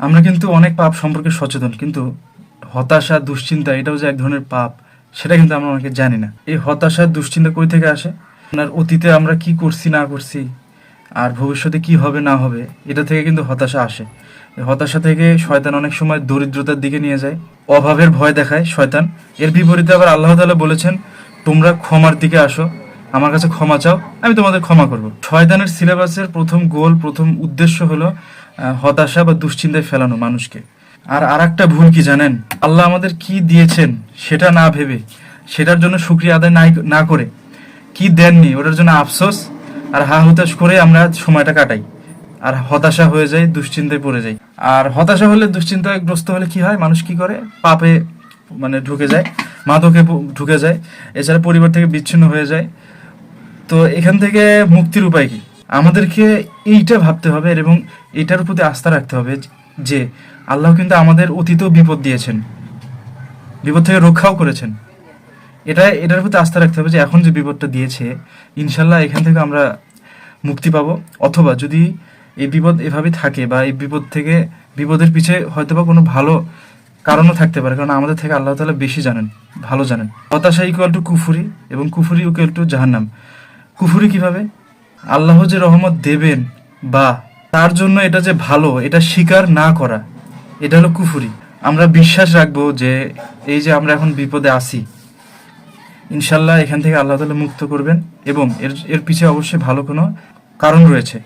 আমরা কিন্তু অনেক পাপ সম্পর্কে সচেতন, কিন্তু হতাশা দুশ্চিন্তা এটাও যে এক ধরনের পাপ সেটা কিন্তু আমরা অনেকে জানি না। এই হতাশা দুশ্চিন্তা কই থেকে আসে? আপনার অতীতে আমরা কি করছি না করছি আর ভবিষ্যতে কি হবে না হবে এটা থেকে কিন্তু হতাশা আসে। এই হতাশা থেকে শয়তান অনেক সময় দরিদ্রতার দিকে নিয়ে যায়, অভাবের ভয় দেখায় শয়তান। এর বিপরীতে আবার আল্লাহ তাআলা বলেছেন, তোমরা ক্ষমার দিকে আসো, আমার কাছে ক্ষমা চাও, আমি তোমাদের ক্ষমা করব। শয়তানের সিলেবাসের প্রথম গোল, প্রথম উদ্দেশ্য হলো হতাশা বা দুশ্চিন্তায় ফেলানো মানুষকে। আর আরেকটা ভুল কি জানেন? আল্লাহ আমাদের কি দিয়েছেন সেটা না ভেবে, সেটার জন্য শুকরিয়া আদায় না করে, কি দেননি ওটার জন্য আফসোস আর হা হুতাশ করে আমরা সময়টা কাটাই, আর হতাশা হয়ে যায়, দুশ্চিন্তায় পড়ে যাই। আর হতাশা হলে, দুশ্চিন্তাগ্রস্ত হলে কি হয়? মানুষ কি করে? পাপে ঢুকে যায়, মাদকে ঢুকে যায়, এছাড়া পরিবার থেকে বিচ্ছিন্ন হয়ে যায়। তো এখান থেকে মুক্তির উপায় কি? আমাদেরকে এইটা ভাবতে হবে এবং এটার প্রতি আস্থা রাখতে হবে যে আল্লাহ কিন্তু আমাদের অতীতেও বিপদ দিয়েছেন, বিপদ থেকে রক্ষাও করেছেন। এটার প্রতি আস্থা রাখতে হবে যে এখন যে বিপদটা দিয়েছে, ইনশাল্লাহ এখান থেকে আমরা মুক্তি পাবো। অথবা যদি এই বিপদ এভাবে থাকে বা এই বিপদ থেকে, বিপদের পিছে হয়তোবা কোনো ভালো কারণও থাকতে পারে, কারণ আমাদের থেকে আল্লাহ তাআলা বেশি জানেন, ভালো জানেন। হতাশা ইকুয়াল টু কুফুরি এবং কুফুরি ইকুয়াল টু জাহান্নাম। কুফুরি কিভাবে? আল্লাহ যে রহমত দেবেন বা তার জন্য এটা যে ভালো, এটা স্বীকার না করা, এটা হলো কুফুরি। আমরা বিশ্বাস রাখবো যে এই যে আমরা এখন বিপদে আছি, ইনশাল্লাহ এখান থেকে আল্লাহ তাআলা মুক্ত করবেন এবং এর এর পিছে অবশ্যই ভালো কোনো কারণ রয়েছে।